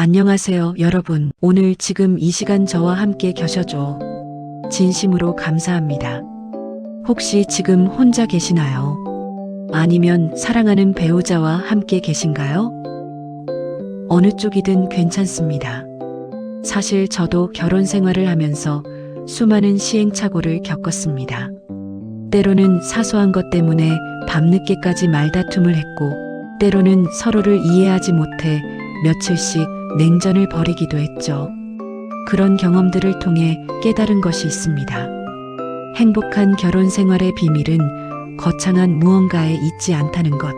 안녕하세요, 여러분. 오늘 지금 이 시간 저와 함께 계셔줘. 진심으로 감사합니다. 혹시 지금 혼자 계시나요? 아니면 사랑하는 배우자와 함께 계신가요? 어느 쪽이든 괜찮습니다. 사실 저도 결혼 생활을 하면서 수많은 시행착오를 겪었습니다. 때로는 사소한 것 때문에 밤늦게까지 말다툼을 했고, 때로는 서로를 이해하지 못해 며칠씩 냉전을 벌이기도 했죠. 그런 경험들을 통해 깨달은 것이 있습니다. 행복한 결혼 생활의 비밀은 거창한 무언가에 있지 않다는 것.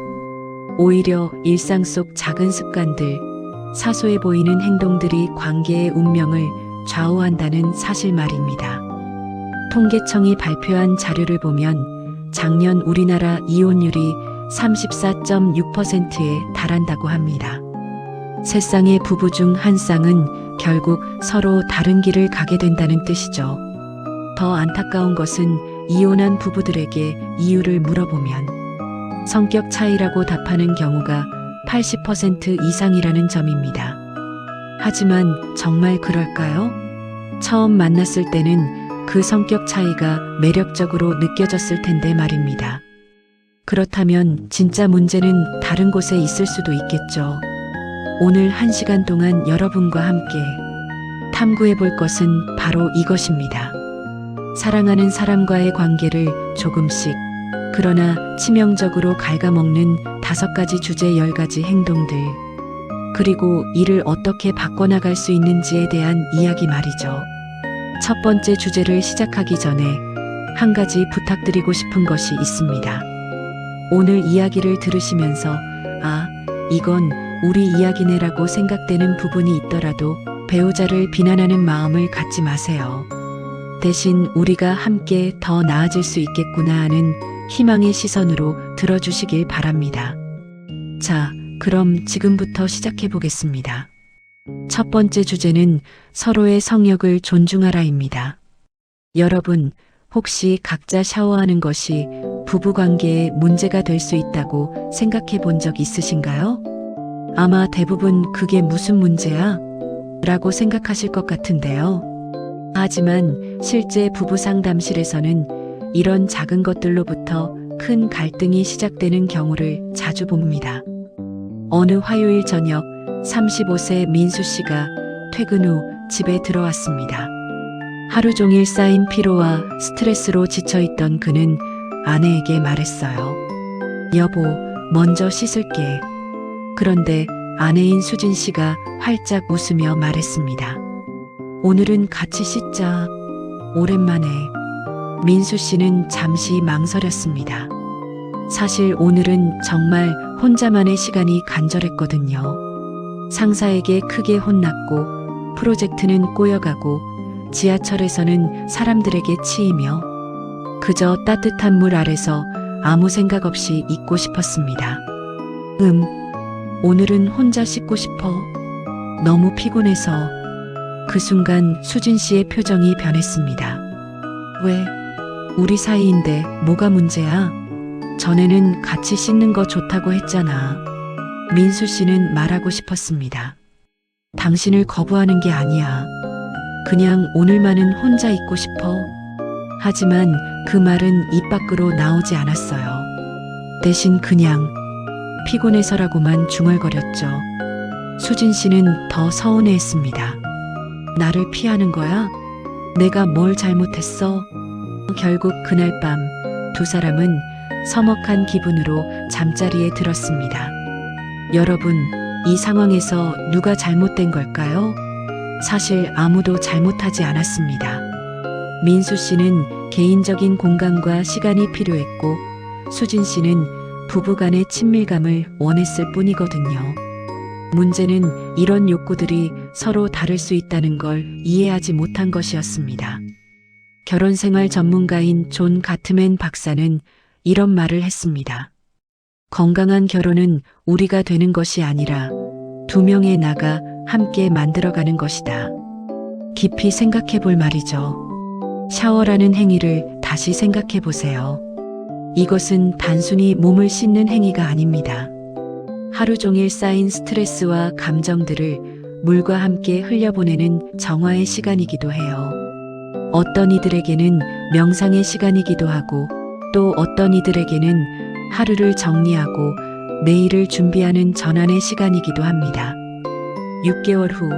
오히려 일상 속 작은 습관들, 사소해 보이는 행동들이 관계의 운명을 좌우한다는 사실 말입니다. 통계청이 발표한 자료를 보면 작년 우리나라 이혼율이 34.6%에 달한다고 합니다. 세 쌍의 부부 중 한 쌍은 결국 서로 다른 길을 가게 된다는 뜻이죠. 더 안타까운 것은 이혼한 부부들에게 이유를 물어보면 성격 차이라고 답하는 경우가 80% 이상이라는 점입니다. 하지만 정말 그럴까요? 처음 만났을 때는 그 성격 차이가 매력적으로 느껴졌을 텐데 말입니다. 그렇다면 진짜 문제는 다른 곳에 있을 수도 있겠죠. 오늘 1시간 동안 여러분과 함께 탐구해 볼 것은 바로 이것입니다. 사랑하는 사람과의 관계를 조금씩, 그러나 치명적으로 갉아먹는 5가지 주제 10가지 행동들, 그리고 이를 어떻게 바꿔나갈 수 있는지에 대한 이야기 말이죠. 첫 번째 주제를 시작하기 전에 한 가지 부탁드리고 싶은 것이 있습니다. 오늘 이야기를 들으시면서 이건 우리 이야기네라고 생각되는 부분이 있더라도 배우자를 비난하는 마음을 갖지 마세요. 대신 우리가 함께 더 나아질 수 있겠구나 하는 희망의 시선으로 들어주시길 바랍니다. 자, 그럼 지금부터 시작해 보겠습니다. 첫 번째 주제는 서로의 성욕을 존중하라입니다. 여러분, 혹시 각자 샤워하는 것이 부부관계에 문제가 될 수 있다고 생각해 본 적 있으신가요? 아마 대부분 그게 무슨 문제야? 라고 생각하실 것 같은데요. 하지만 실제 부부 상담실에서는 이런 작은 것들로부터 큰 갈등이 시작되는 경우를 자주 봅니다. 어느 화요일 저녁 35세 민수 씨가 퇴근 후 집에 들어왔습니다. 하루 종일 쌓인 피로와 스트레스로 지쳐있던 그는 아내에게 말했어요. 여보, 먼저 씻을게. 그런데 아내인 수진 씨가 활짝 웃으며 말했습니다. 오늘은 같이 씻자. 오랜만에. 민수 씨는 잠시 망설였습니다. 사실 오늘은 정말 혼자만의 시간이 간절했거든요. 상사에게 크게 혼났고, 프로젝트는 꼬여가고, 지하철에서는 사람들에게 치이며, 그저 따뜻한 물 아래서 아무 생각 없이 있고 싶었습니다. 오늘은 혼자 씻고 싶어. 너무 피곤해서. 그 순간 수진 씨의 표정이 변했습니다. 왜? 우리 사이인데 뭐가 문제야? 전에는 같이 씻는 거 좋다고 했잖아. 민수 씨는 말하고 싶었습니다. 당신을 거부하는 게 아니야. 그냥 오늘만은 혼자 있고 싶어. 하지만 그 말은 입 밖으로 나오지 않았어요. 대신 그냥 피곤해서라고만 중얼거렸죠. 수진 씨는 더 서운해했습니다. 나를 피하는 거야? 내가 뭘 잘못했어? 결국 그날 밤 두 사람은 서먹한 기분으로 잠자리에 들었습니다. 여러분, 이 상황에서 누가 잘못된 걸까요? 사실 아무도 잘못하지 않았습니다. 민수 씨는 개인적인 공간과 시간이 필요했고, 수진 씨는 부부간의 친밀감을 원했을 뿐이거든요. 문제는 이런 욕구들이 서로 다를 수 있다는 걸 이해하지 못한 것이었습니다. 결혼생활 전문가인 존 가트맨 박사는 이런 말을 했습니다. 건강한 결혼은 우리가 되는 것이 아니라 두 명의 나가 함께 만들어가는 것이다. 깊이 생각해 볼 말이죠. 샤워라는 행위를 다시 생각해 보세요. 이것은 단순히 몸을 씻는 행위가 아닙니다. 하루 종일 쌓인 스트레스와 감정들을 물과 함께 흘려보내는 정화의 시간이기도 해요. 어떤 이들에게는 명상의 시간이기도 하고 또 어떤 이들에게는 하루를 정리하고 내일을 준비하는 전환의 시간이기도 합니다. 6개월 후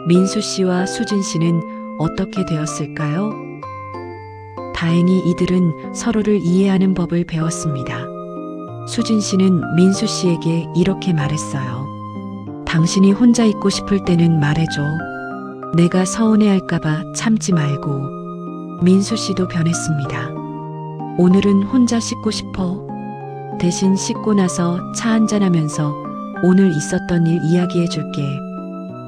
민수 씨와 수진 씨는 어떻게 되었을까요? 다행히 이들은 서로를 이해하는 법을 배웠습니다. 수진 씨는 민수 씨에게 이렇게 말했어요. 당신이 혼자 있고 싶을 때는 말해줘. 내가 서운해할까봐 참지 말고. 민수 씨도 변했습니다. 오늘은 혼자 씻고 싶어. 대신 씻고 나서 차 한잔하면서 오늘 있었던 일 이야기해줄게.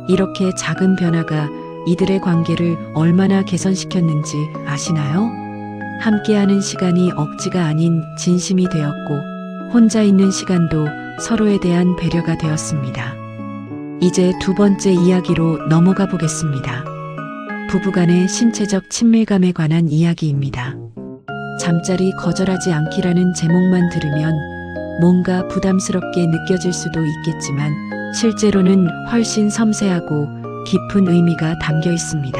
이렇게 작은 변화가 이들의 관계를 얼마나 개선시켰는지 아시나요? 함께하는 시간이 억지가 아닌 진심이 되었고 혼자 있는 시간도 서로에 대한 배려가 되었습니다. 이제 두 번째 이야기로 넘어가 보겠습니다. 부부간의 신체적 친밀감에 관한 이야기입니다. 잠자리 거절하지 않기라는 제목만 들으면 뭔가 부담스럽게 느껴질 수도 있겠지만 실제로는 훨씬 섬세하고 깊은 의미가 담겨 있습니다.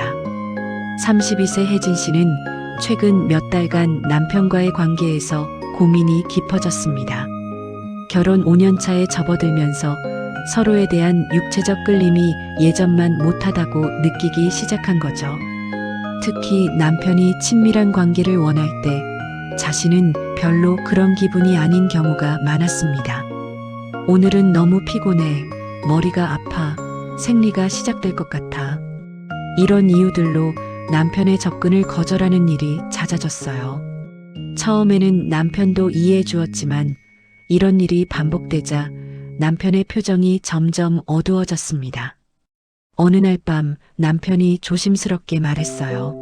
32세 혜진 씨는 최근 몇 달간 남편과의 관계에서 고민이 깊어졌습니다. 결혼 5년 차에 접어들면서 서로에 대한 육체적 끌림이 예전만 못하다고 느끼기 시작한 거죠. 특히 남편이 친밀한 관계를 원할 때 자신은 별로 그런 기분이 아닌 경우가 많았습니다. 오늘은 너무 피곤해, 머리가 아파, 생리가 시작될 것 같아. 이런 이유들로 남편의 접근을 거절하는 일이 잦아졌어요. 처음에는 남편도 이해해 주었지만 이런 일이 반복되자 남편의 표정이 점점 어두워졌습니다. 어느 날 밤 남편이 조심스럽게 말했어요.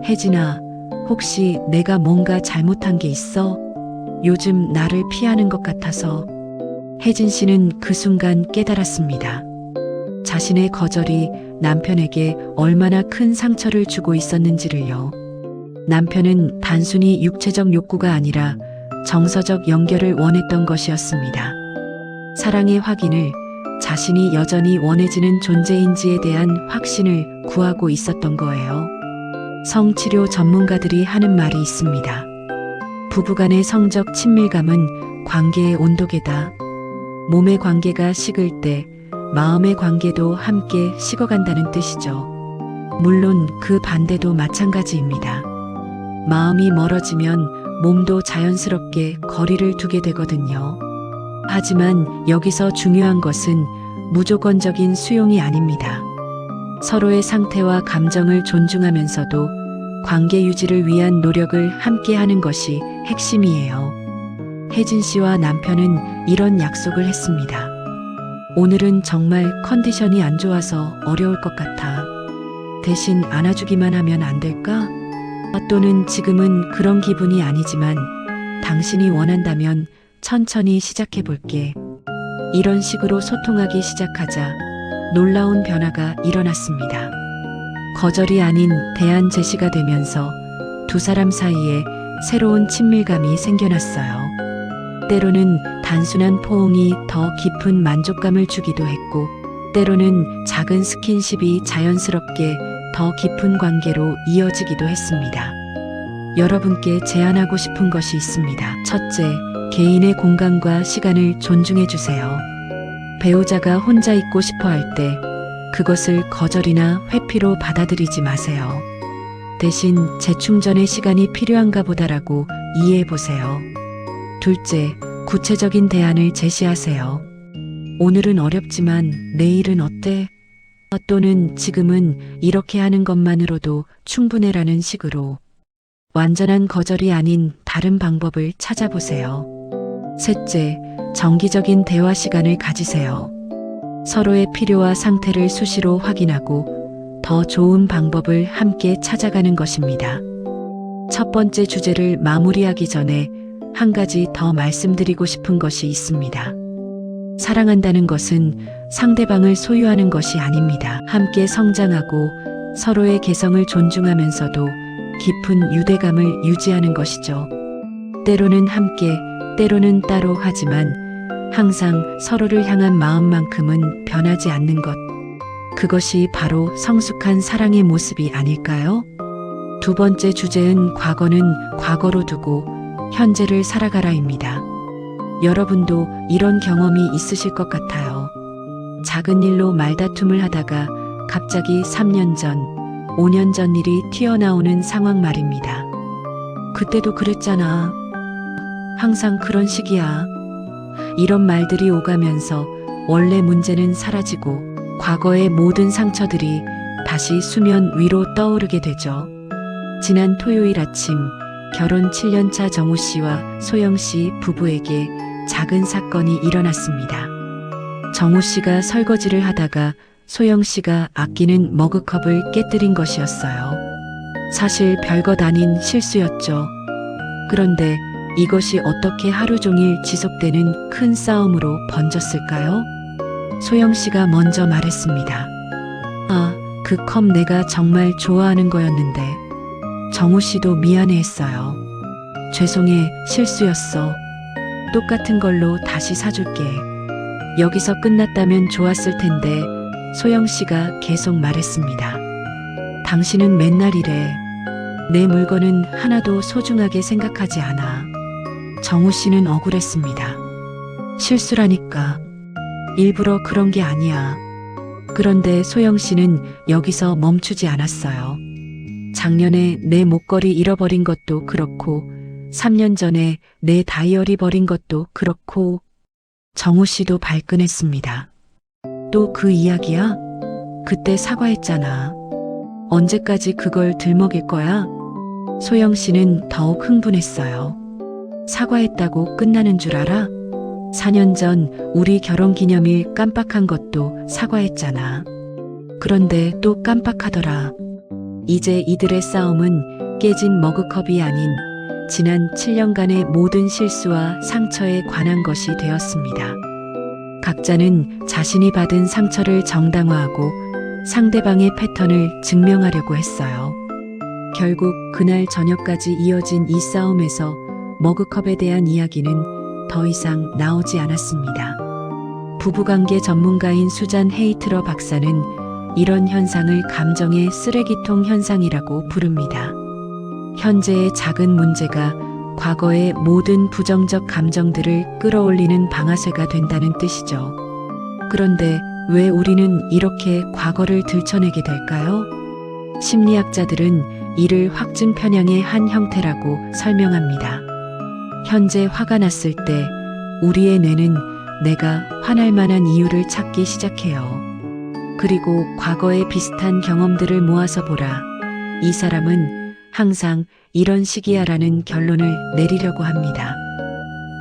혜진아, 혹시 내가 뭔가 잘못한 게 있어? 요즘 나를 피하는 것 같아서. 혜진 씨는 그 순간 깨달았습니다. 자신의 거절이 남편에게 얼마나 큰 상처를 주고 있었는지를요. 남편은 단순히 육체적 욕구가 아니라 정서적 연결을 원했던 것이었습니다. 사랑의 확인을, 자신이 여전히 원해지는 존재인지에 대한 확신을 구하고 있었던 거예요. 성치료 전문가들이 하는 말이 있습니다. 부부간의 성적 친밀감은 관계의 온도계다. 몸의 관계가 식을 때 마음의 관계도 함께 식어간다는 뜻이죠. 물론 그 반대도 마찬가지입니다. 마음이 멀어지면 몸도 자연스럽게 거리를 두게 되거든요. 하지만 여기서 중요한 것은 무조건적인 수용이 아닙니다. 서로의 상태와 감정을 존중하면서도 관계 유지를 위한 노력을 함께 하는 것이 핵심이에요. 혜진 씨와 남편은 이런 약속을 했습니다. 오늘은 정말 컨디션이 안 좋아서 어려울 것 같아. 대신 안아주기만 하면 안 될까? 또는 지금은 그런 기분이 아니지만 당신이 원한다면 천천히 시작해 볼게. 이런 식으로 소통하기 시작하자 놀라운 변화가 일어났습니다. 거절이 아닌 대안 제시가 되면서 두 사람 사이에 새로운 친밀감이 생겨났어요. 때로는 단순한 포옹이 더 깊은 만족감을 주기도 했고, 때로는 작은 스킨십이 자연스럽게 더 깊은 관계로 이어지기도 했습니다. 여러분께 제안하고 싶은 것이 있습니다. 첫째, 개인의 공간과 시간을 존중해 주세요. 배우자가 혼자 있고 싶어 할 때 그것을 거절이나 회피로 받아들이지 마세요. 대신 재충전의 시간이 필요한가 보다라고 이해해 보세요. 둘째, 구체적인 대안을 제시하세요. 오늘은 어렵지만 내일은 어때? 또는 지금은 이렇게 하는 것만으로도 충분해라는 식으로 완전한 거절이 아닌 다른 방법을 찾아보세요. 셋째, 정기적인 대화 시간을 가지세요. 서로의 필요와 상태를 수시로 확인하고 더 좋은 방법을 함께 찾아가는 것입니다. 첫 번째 주제를 마무리하기 전에 한 가지 더 말씀드리고 싶은 것이 있습니다. 사랑한다는 것은 상대방을 소유하는 것이 아닙니다. 함께 성장하고 서로의 개성을 존중하면서도 깊은 유대감을 유지하는 것이죠. 때로는 함께, 때로는 따로 하지만 항상 서로를 향한 마음만큼은 변하지 않는 것. 그것이 바로 성숙한 사랑의 모습이 아닐까요? 두 번째 주제는 과거는 과거로 두고 현재를 살아가라입니다. 여러분도 이런 경험이 있으실 것 같아요. 작은 일로 말다툼을 하다가 갑자기 3년 전, 5년 전 일이 튀어나오는 상황 말입니다. 그때도 그랬잖아. 항상 그런 식이야. 이런 말들이 오가면서 원래 문제는 사라지고 과거의 모든 상처들이 다시 수면 위로 떠오르게 되죠. 지난 토요일 아침 결혼 7년차 정우 씨와 소영 씨 부부에게 작은 사건이 일어났습니다. 정우 씨가 설거지를 하다가 소영 씨가 아끼는 머그컵을 깨뜨린 것이었어요. 사실 별것 아닌 실수였죠. 그런데 이것이 어떻게 하루 종일 지속되는 큰 싸움으로 번졌을까요? 소영 씨가 먼저 말했습니다. 아, 그 컵 내가 정말 좋아하는 거였는데. 정우 씨도 미안해했어요. 죄송해, 실수였어. 똑같은 걸로 다시 사줄게. 여기서 끝났다면 좋았을 텐데 소영 씨가 계속 말했습니다. 당신은 맨날 이래. 내 물건은 하나도 소중하게 생각하지 않아. 정우 씨는 억울했습니다. 실수라니까. 일부러 그런 게 아니야. 그런데 소영 씨는 여기서 멈추지 않았어요. 작년에 내 목걸이 잃어버린 것도 그렇고 3년 전에 내 다이어리 버린 것도 그렇고 정우 씨도 발끈했습니다. 또 그 이야기야? 그때 사과했잖아. 언제까지 그걸 들먹일 거야? 소영 씨는 더욱 흥분했어요. 사과했다고 끝나는 줄 알아? 4년 전 우리 결혼 기념일 깜빡한 것도 사과했잖아. 그런데 또 깜빡하더라. 이제 이들의 싸움은 깨진 머그컵이 아닌 지난 7년간의 모든 실수와 상처에 관한 것이 되었습니다. 각자는 자신이 받은 상처를 정당화하고 상대방의 패턴을 증명하려고 했어요. 결국 그날 저녁까지 이어진 이 싸움에서 머그컵에 대한 이야기는 더 이상 나오지 않았습니다. 부부관계 전문가인 수잔 헤이트러 박사는 이런 현상을 감정의 쓰레기통 현상이라고 부릅니다. 현재의 작은 문제가 과거의 모든 부정적 감정들을 끌어올리는 방아쇠가 된다는 뜻이죠. 그런데 왜 우리는 이렇게 과거를 들춰내게 될까요? 심리학자들은 이를 확증 편향의 한 형태라고 설명합니다. 현재 화가 났을 때 우리의 뇌는 내가 화날 만한 이유를 찾기 시작해요. 그리고 과거의 비슷한 경험들을 모아서 보라. 이 사람은 항상 이런 식이야라는 결론을 내리려고 합니다.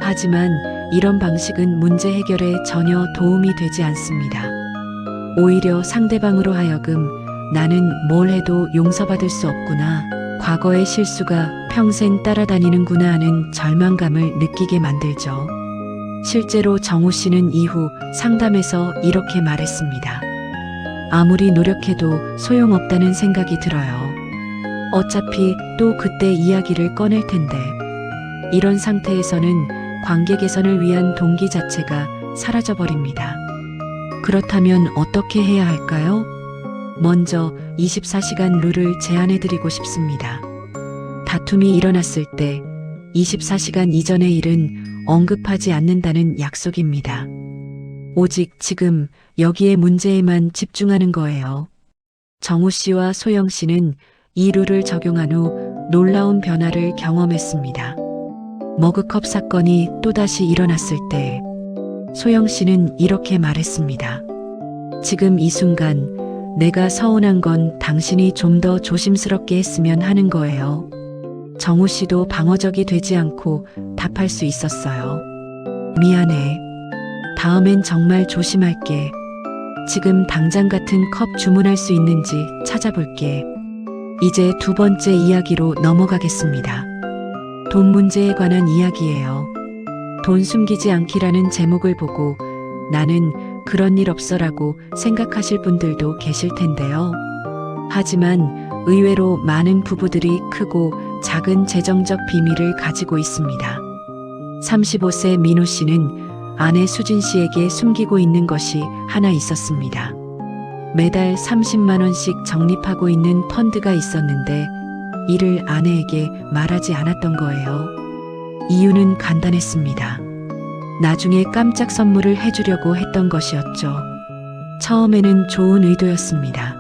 하지만 이런 방식은 문제 해결에 전혀 도움이 되지 않습니다. 오히려 상대방으로 하여금 나는 뭘 해도 용서받을 수 없구나. 과거의 실수가 평생 따라다니는구나 하는 절망감을 느끼게 만들죠. 실제로 정우 씨는 이후 상담에서 이렇게 말했습니다. 아무리 노력해도 소용없다는 생각이 들어요. 어차피 또 그때 이야기를 꺼낼 텐데. 이런 상태에서는 관계 개선을 위한 동기 자체가 사라져버립니다. 그렇다면 어떻게 해야 할까요? 먼저 24시간 룰을 제안해드리고 싶습니다. 다툼이 일어났을 때 24시간 이전의 일은 언급하지 않는다는 약속입니다. 오직 지금 여기에 문제에만 집중하는 거예요. 정우 씨와 소영 씨는 이 룰을 적용한 후 놀라운 변화를 경험했습니다. 머그컵 사건이 또다시 일어났을 때 소영 씨는 이렇게 말했습니다. 지금 이 순간 내가 서운한 건 당신이 좀 더 조심스럽게 했으면 하는 거예요. 정우 씨도 방어적이 되지 않고 답할 수 있었어요. 미안해. 다음엔 정말 조심할게. 지금 당장 같은 컵 주문할 수 있는지 찾아볼게. 이제 두 번째 이야기로 넘어가겠습니다. 돈 문제에 관한 이야기예요. 돈 숨기지 않기라는 제목을 보고 나는 그런 일 없어라고 생각하실 분들도 계실 텐데요. 하지만 의외로 많은 부부들이 크고 작은 재정적 비밀을 가지고 있습니다. 35세 민호 씨는 아내 수진 씨에게 숨기고 있는 것이 하나 있었습니다. 매달 30만 원씩 적립하고 있는 펀드가 있었는데 이를 아내에게 말하지 않았던 거예요. 이유는 간단했습니다. 나중에 깜짝 선물을 해주려고 했던 것이었죠. 처음에는 좋은 의도였습니다.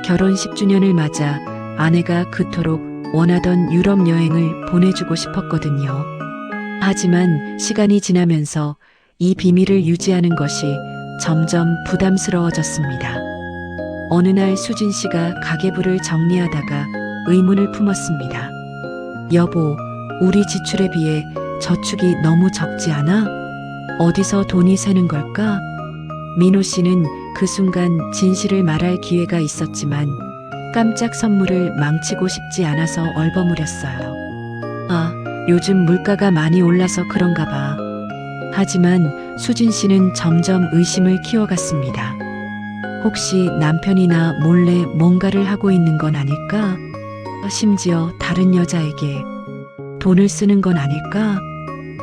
결혼 10주년을 맞아 아내가 그토록 원하던 유럽 여행을 보내주고 싶었거든요. 하지만 시간이 지나면서 이 비밀을 유지하는 것이 점점 부담스러워졌습니다. 어느 날 수진 씨가 가계부를 정리하다가 의문을 품었습니다. 여보, 우리 지출에 비해 저축이 너무 적지 않아? 어디서 돈이 새는 걸까? 민호 씨는 그 순간 진실을 말할 기회가 있었지만 깜짝 선물을 망치고 싶지 않아서 얼버무렸어요. 아, 요즘 물가가 많이 올라서 그런가 봐. 하지만 수진 씨는 점점 의심을 키워갔습니다. 혹시 남편이나 몰래 뭔가를 하고 있는 건 아닐까? 심지어 다른 여자에게 돈을 쓰는 건 아닐까?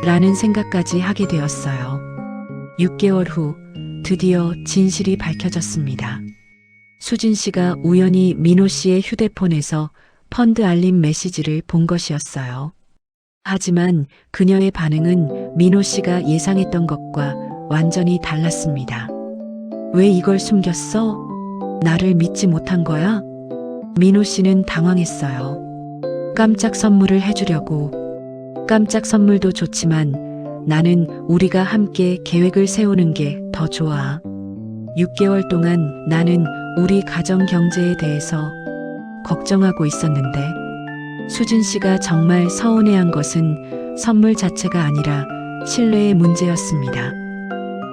라는 생각까지 하게 되었어요. 6개월 후 드디어 진실이 밝혀졌습니다. 수진 씨가 우연히 민호 씨의 휴대폰에서 펀드 알림 메시지를 본 것이었어요. 하지만 그녀의 반응은 민호 씨가 예상했던 것과 완전히 달랐습니다. 왜 이걸 숨겼어? 나를 믿지 못한 거야? 민호 씨는 당황했어요. 깜짝 선물을 해주려고. 깜짝 선물도 좋지만 나는 우리가 함께 계획을 세우는 게 더 좋아. 6개월 동안 나는 우리 가정 경제에 대해서 걱정하고 있었는데 수진 씨가 정말 서운해한 것은 선물 자체가 아니라 신뢰의 문제였습니다.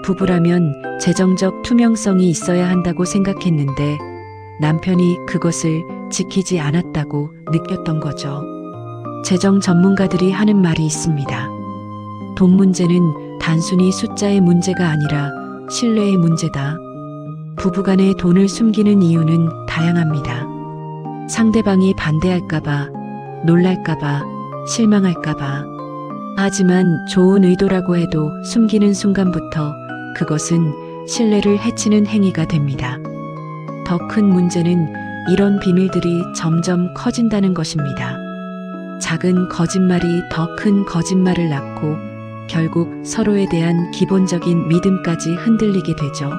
부부라면 재정적 투명성이 있어야 한다고 생각했는데 남편이 그것을 지키지 않았다고 느꼈던 거죠. 재정 전문가들이 하는 말이 있습니다. 돈 문제는 단순히 숫자의 문제가 아니라 신뢰의 문제다. 부부간에 돈을 숨기는 이유는 다양합니다. 상대방이 반대할까봐, 놀랄까봐, 실망할까봐. 하지만 좋은 의도라고 해도 숨기는 순간부터 그것은 신뢰를 해치는 행위가 됩니다. 더 큰 문제는 이런 비밀들이 점점 커진다는 것입니다. 작은 거짓말이 더 큰 거짓말을 낳고 결국 서로에 대한 기본적인 믿음까지 흔들리게 되죠.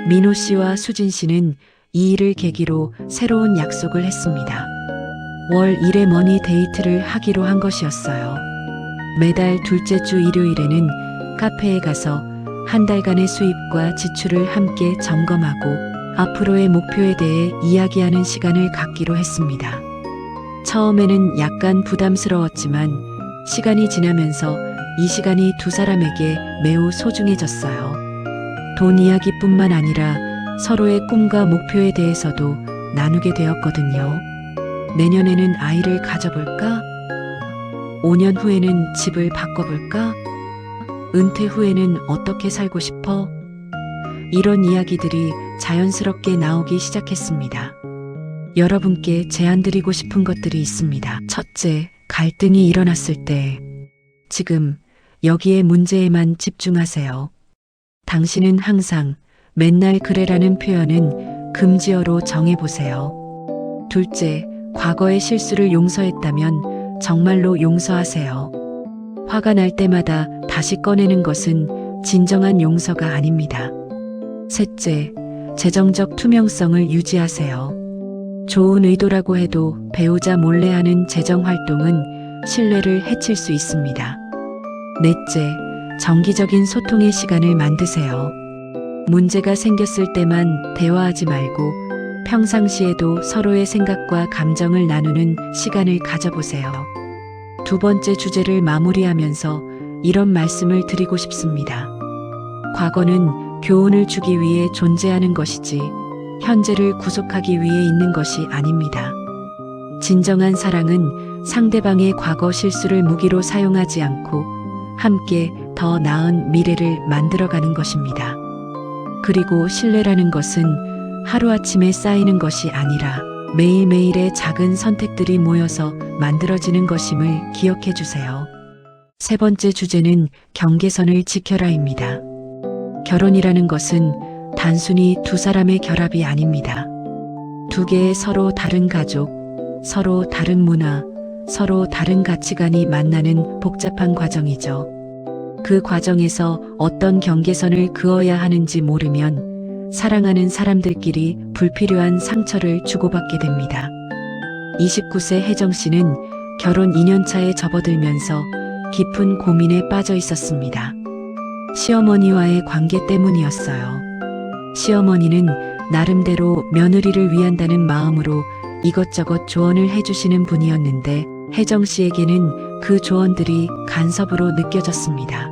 민호 씨와 수진 씨는 이 일을 계기로 새로운 약속을 했습니다. 월 1회 머니 데이트를 하기로 한 것이었어요. 매달 둘째 주 일요일에는 카페에 가서 한 달간의 수입과 지출을 함께 점검하고 앞으로의 목표에 대해 이야기하는 시간을 갖기로 했습니다. 처음에는 약간 부담스러웠지만 시간이 지나면서 이 시간이 두 사람에게 매우 소중해졌어요. 돈 이야기뿐만 아니라 서로의 꿈과 목표에 대해서도 나누게 되었거든요. 내년에는 아이를 가져볼까? 5년 후에는 집을 바꿔볼까? 은퇴 후에는 어떻게 살고 싶어? 이런 이야기들이 자연스럽게 나오기 시작했습니다. 여러분께 제안드리고 싶은 것들이 있습니다. 첫째, 갈등이 일어났을 때 지금 여기에 문제에만 집중하세요. 당신은 항상 맨날 그래라는 표현은 금지어로 정해보세요. 둘째, 과거의 실수를 용서했다면 정말로 용서하세요. 화가 날 때마다 다시 꺼내는 것은 진정한 용서가 아닙니다. 셋째, 재정적 투명성을 유지하세요. 좋은 의도라고 해도 배우자 몰래 하는 재정 활동은 신뢰를 해칠 수 있습니다. 넷째, 정기적인 소통의 시간을 만드세요. 문제가 생겼을 때만 대화하지 말고 평상시에도 서로의 생각과 감정을 나누는 시간을 가져보세요. 두 번째 주제를 마무리하면서 이런 말씀을 드리고 싶습니다. 과거는 교훈을 주기 위해 존재하는 것이지 현재를 구속하기 위해 있는 것이 아닙니다. 진정한 사랑은 상대방의 과거 실수를 무기로 사용하지 않고 함께 더 나은 미래를 만들어가는 것입니다. 그리고 신뢰라는 것은 하루아침에 쌓이는 것이 아니라 매일매일의 작은 선택들이 모여서 만들어지는 것임을 기억해 주세요. 세 번째 주제는 경계선을 지켜라입니다. 결혼이라는 것은 단순히 두 사람의 결합이 아닙니다. 두 개의 서로 다른 가족, 서로 다른 문화, 서로 다른 가치관이 만나는 복잡한 과정이죠. 그 과정에서 어떤 경계선을 그어야 하는지 모르면 사랑하는 사람들끼리 불필요한 상처를 주고받게 됩니다. 29세 혜정 씨는 결혼 2년 차에 접어들면서 깊은 고민에 빠져 있었습니다. 시어머니와의 관계 때문이었어요. 시어머니는 나름대로 며느리를 위한다는 마음으로 이것저것 조언을 해주시는 분이었는데 혜정 씨에게는 그 조언들이 간섭으로 느껴졌습니다.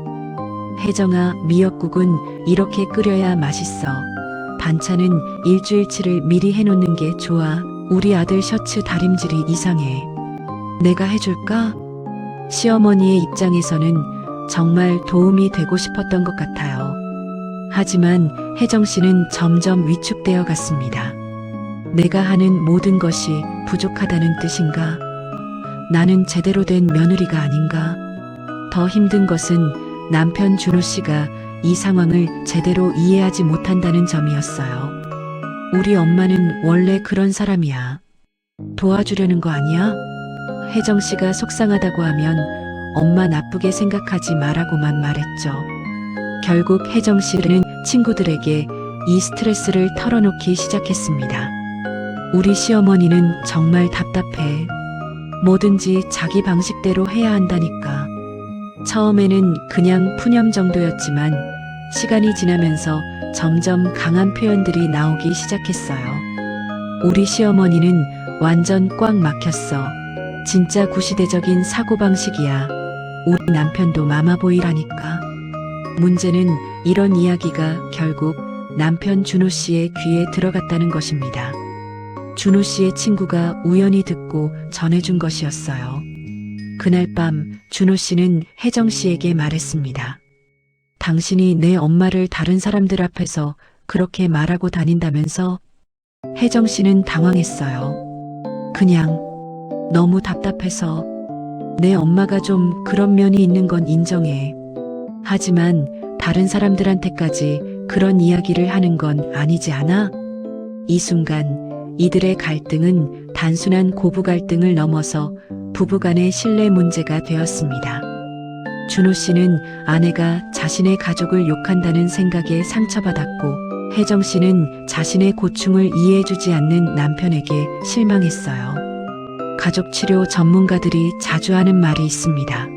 혜정아, 미역국은 이렇게 끓여야 맛있어. 반찬은 일주일치를 미리 해놓는 게 좋아. 우리 아들 셔츠 다림질이 이상해. 내가 해줄까? 시어머니의 입장에서는 정말 도움이 되고 싶었던 것 같아요. 하지만 혜정 씨는 점점 위축되어 갔습니다. 내가 하는 모든 것이 부족하다는 뜻인가? 나는 제대로 된 며느리가 아닌가? 더 힘든 것은 남편 준호 씨가 이 상황을 제대로 이해하지 못한다는 점이었어요. 우리 엄마는 원래 그런 사람이야. 도와주려는 거 아니야? 혜정 씨가 속상하다고 하면 엄마 나쁘게 생각하지 말라고만 말했죠. 결국 혜정 씨는 친구들에게 이 스트레스를 털어놓기 시작했습니다. 우리 시어머니는 정말 답답해. 뭐든지 자기 방식대로 해야 한다니까. 처음에는 그냥 푸념 정도였지만 시간이 지나면서 점점 강한 표현들이 나오기 시작했어요. 우리 시어머니는 완전 꽉 막혔어. 진짜 구시대적인 사고방식이야. 우리 남편도 마마보이라니까. 문제는 이런 이야기가 결국 남편 준호 씨의 귀에 들어갔다는 것입니다. 준호 씨의 친구가 우연히 듣고 전해준 것이었어요. 그날 밤 준호 씨는 혜정 씨에게 말했습니다. 당신이 내 엄마를 다른 사람들 앞에서 그렇게 말하고 다닌다면서? 혜정 씨는 당황했어요. 그냥 너무 답답해서. 내 엄마가 좀 그런 면이 있는 건 인정해. 하지만 다른 사람들한테까지 그런 이야기를 하는 건 아니지 않아? 이 순간 이들의 갈등은 단순한 고부 갈등을 넘어서 부부간의 신뢰 문제가 되었습니다. 준호 씨는 아내가 자신의 가족을 욕한다는 생각에 상처받았고 혜정 씨는 자신의 고충을 이해해주지 않는 남편에게 실망했어요. 가족치료 전문가들이 자주 하는 말이 있습니다.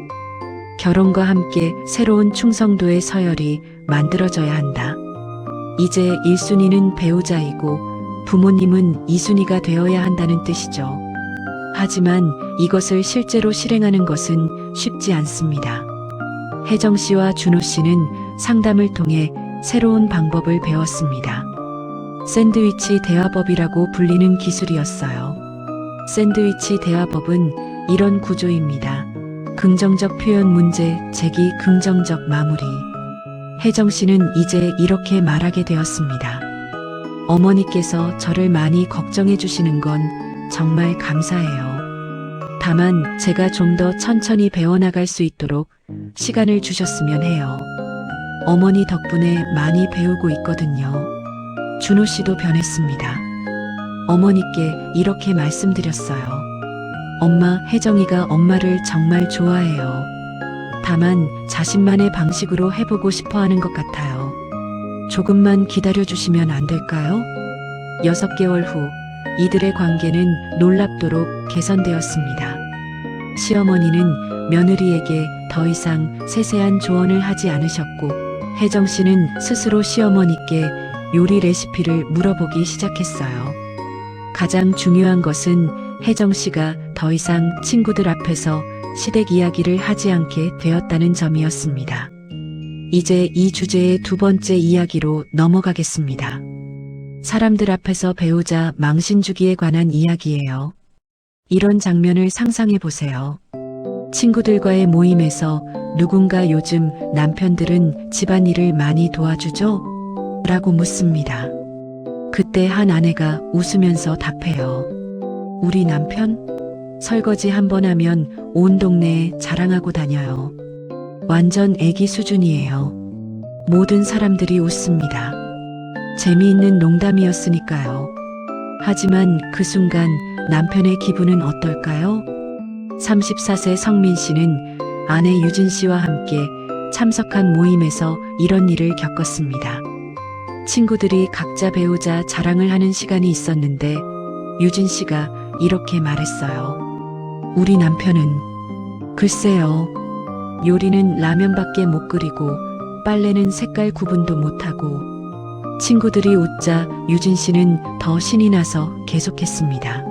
결혼과 함께 새로운 충성도의 서열이 만들어져야 한다. 이제 1순위는 배우자이고 부모님은 2순위가 되어야 한다는 뜻이죠. 하지만 이것을 실제로 실행하는 것은 쉽지 않습니다. 혜정 씨와 준호 씨는 상담을 통해 새로운 방법을 배웠습니다. 샌드위치 대화법이라고 불리는 기술이었어요. 샌드위치 대화법은 이런 구조입니다. 긍정적 표현 문제, 제기, 긍정적 마무리. 혜정 씨는 이제 이렇게 말하게 되었습니다. 어머니께서 저를 많이 걱정해 주시는 건 정말 감사해요. 다만 제가 좀 더 천천히 배워나갈 수 있도록 시간을 주셨으면 해요. 어머니 덕분에 많이 배우고 있거든요. 준호 씨도 변했습니다. 어머니께 이렇게 말씀드렸어요. 엄마, 혜정이가 엄마를 정말 좋아해요. 다만 자신만의 방식으로 해보고 싶어 하는 것 같아요. 조금만 기다려주시면 안 될까요? 6개월 후 이들의 관계는 놀랍도록 개선되었습니다. 시어머니는 며느리에게 더 이상 세세한 조언을 하지 않으셨고 혜정 씨는 스스로 시어머니께 요리 레시피를 물어보기 시작했어요. 가장 중요한 것은 혜정 씨가 더 이상 친구들 앞에서 시댁 이야기를 하지 않게 되었다는 점이었습니다. 이제 이 주제의 두 번째 이야기로 넘어가겠습니다. 사람들 앞에서 배우자 망신 주기에 관한 이야기예요. 이런 장면을 상상해 보세요. 친구들과의 모임에서 누군가 요즘 남편들은 집안일을 많이 도와주죠? 라고 묻습니다. 그때 한 아내가 웃으면서 답해요. 우리 남편? 설거지 한 번 하면 온 동네에 자랑하고 다녀요. 완전 애기 수준이에요. 모든 사람들이 웃습니다. 재미있는 농담이었으니까요. 하지만 그 순간 남편의 기분은 어떨까요? 34세 성민 씨는 아내 유진 씨와 함께 참석한 모임에서 이런 일을 겪었습니다. 친구들이 각자 배우자 자랑을 하는 시간이 있었는데 유진 씨가 이렇게 말했어요. 우리 남편은 글쎄요. 요리는 라면밖에 못 끓이고 빨래는 색깔 구분도 못하고. 친구들이 웃자 유진 씨는 더 신이 나서 계속했습니다.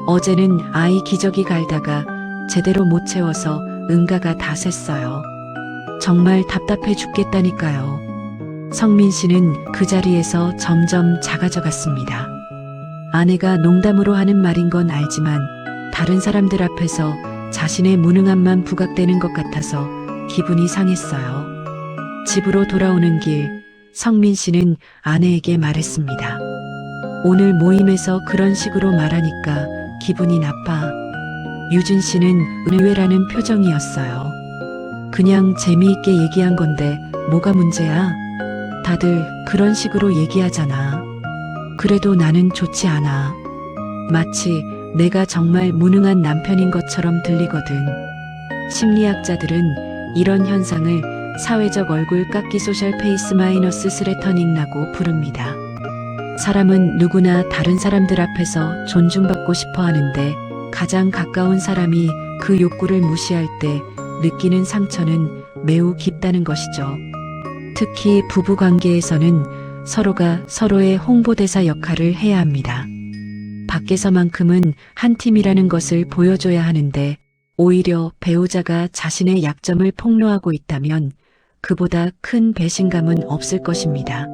어제는 아이 기저귀 갈다가 제대로 못 채워서 응가가 다 샜어요. 정말 답답해 죽겠다니까요. 성민 씨는 그 자리에서 점점 작아져 갔습니다. 아내가 농담으로 하는 말인 건 알지만 다른 사람들 앞에서 자신의 무능함만 부각되는 것 같아서 기분이 상했어요. 집으로 돌아오는 길, 성민 씨는 아내에게 말했습니다. 오늘 모임에서 그런 식으로 말하니까 기분이 나빠. 유진 씨는 의외라는 표정이었어요. 그냥 재미있게 얘기한 건데 뭐가 문제야? 다들 그런 식으로 얘기하잖아. 그래도 나는 좋지 않아. 마치 내가 정말 무능한 남편인 것처럼 들리거든. 심리학자들은 이런 현상을 사회적 얼굴 깎기 소셜 페이스 마이너스 스레터닝이라고 부릅니다. 사람은 누구나 다른 사람들 앞에서 존중받고 싶어 하는데 가장 가까운 사람이 그 욕구를 무시할 때 느끼는 상처는 매우 깊다는 것이죠. 특히 부부 관계에서는 서로가 서로의 홍보대사 역할을 해야 합니다. 밖에서만큼은 한 팀이라는 것을 보여줘야 하는데 오히려 배우자가 자신의 약점을 폭로하고 있다면 그보다 큰 배신감은 없을 것입니다.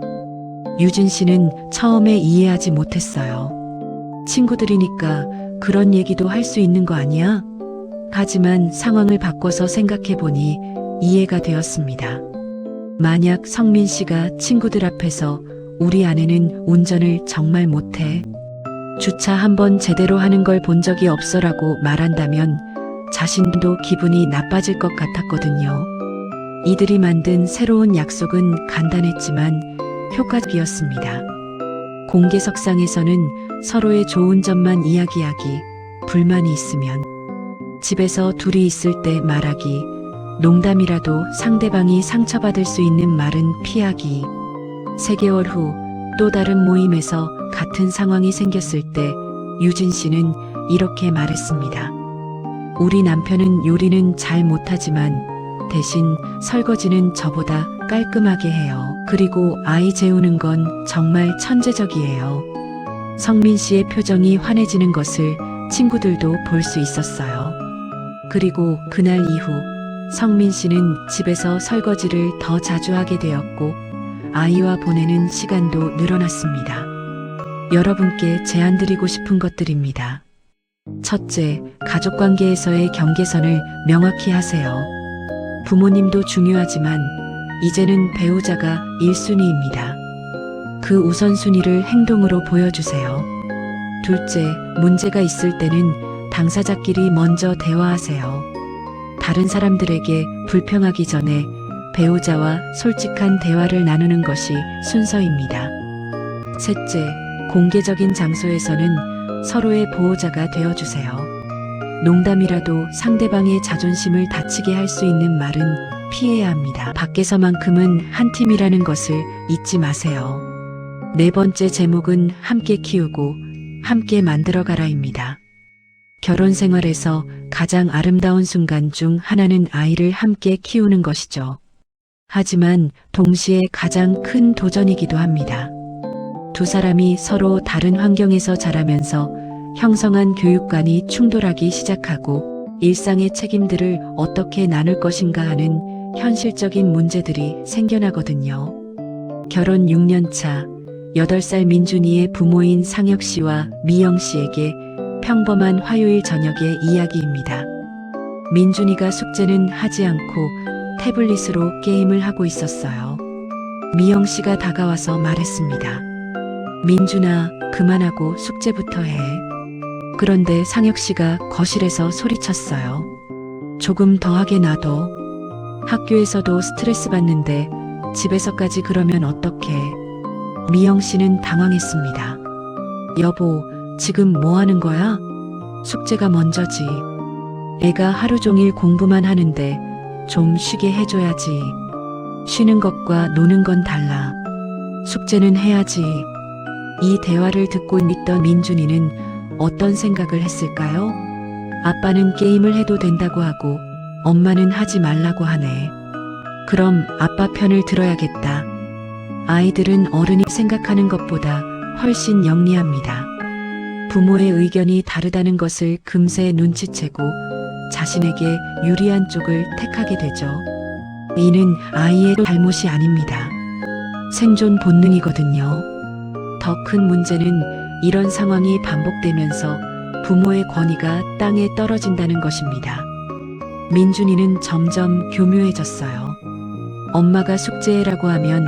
유진 씨는 처음에 이해하지 못했어요. 친구들이니까 그런 얘기도 할 수 있는 거 아니야? 하지만 상황을 바꿔서 생각해보니 이해가 되었습니다. 만약 성민 씨가 친구들 앞에서 우리 아내는 운전을 정말 못해. 주차 한번 제대로 하는 걸 본 적이 없어라고 말한다면 자신도 기분이 나빠질 것 같았거든요. 이들이 만든 새로운 약속은 간단했지만 효과적이었습니다. 공개석상에서는 서로의 좋은 점만 이야기하기, 불만이 있으면 집에서 둘이 있을 때 말하기, 농담이라도 상대방이 상처받을 수 있는 말은 피하기. 3개월 후 또 다른 모임에서 같은 상황이 생겼을 때 유진 씨는 이렇게 말했습니다. 우리 남편은 요리는 잘 못하지만 대신 설거지는 저보다 깔끔하게 해요. 그리고 아이 재우는 건 정말 천재적이에요. 성민 씨의 표정이 환해지는 것을 친구들도 볼 수 있었어요. 그리고 그날 이후 성민 씨는 집에서 설거지를 더 자주 하게 되었고 아이와 보내는 시간도 늘어났습니다. 여러분께 제안드리고 싶은 것들입니다. 첫째, 가족관계에서의 경계선을 명확히 하세요. 부모님도 중요하지만 이제는 배우자가 1순위입니다. 그 우선순위를 행동으로 보여주세요. 둘째, 문제가 있을 때는 당사자끼리 먼저 대화하세요. 다른 사람들에게 불평하기 전에 배우자와 솔직한 대화를 나누는 것이 순서입니다. 셋째, 공개적인 장소에서는 서로의 보호자가 되어주세요. 농담이라도 상대방의 자존심을 다치게 할 수 있는 말은 피해야 합니다. 밖에서만큼은 한 팀이라는 것을 잊지 마세요. 네 번째 제목은 함께 키우고 함께 만들어가라입니다. 결혼 생활에서 가장 아름다운 순간 중 하나는 아이를 함께 키우는 것이죠. 하지만 동시에 가장 큰 도전이기도 합니다. 두 사람이 서로 다른 환경에서 자라면서 형성한 교육관이 충돌하기 시작하고 일상의 책임들을 어떻게 나눌 것인가 하는 현실적인 문제들이 생겨나거든요. 결혼 6년 차 8살 민준이의 부모인 상혁 씨와 미영 씨에게 평범한 화요일 저녁의 이야기입니다. 민준이가 숙제는 하지 않고 태블릿으로 게임을 하고 있었어요. 미영 씨가 다가와서 말했습니다. 민준아, 그만하고 숙제부터 해. 그런데 상혁 씨가 거실에서 소리쳤어요. 조금 더 하게 놔둬. 학교에서도 스트레스 받는데 집에서까지 그러면 어떡해. 미영 씨는 당황했습니다. 여보, 지금 뭐 하는 거야? 숙제가 먼저지. 애가 하루 종일 공부만 하는데 좀 쉬게 해줘야지. 쉬는 것과 노는 건 달라. 숙제는 해야지. 이 대화를 듣고 있던 민준이는 어떤 생각을 했을까요? 아빠는 게임을 해도 된다고 하고 엄마는 하지 말라고 하네. 그럼 아빠 편을 들어야겠다. 아이들은 어른이 생각하는 것보다 훨씬 영리합니다. 부모의 의견이 다르다는 것을 금세 눈치채고 자신에게 유리한 쪽을 택하게 되죠. 이는 아이의 잘못이 아닙니다. 생존 본능이거든요. 더 큰 문제는 이런 상황이 반복되면서 부모의 권위가 땅에 떨어진다는 것입니다. 민준이는 점점 교묘해졌어요. 엄마가 숙제해라고 하면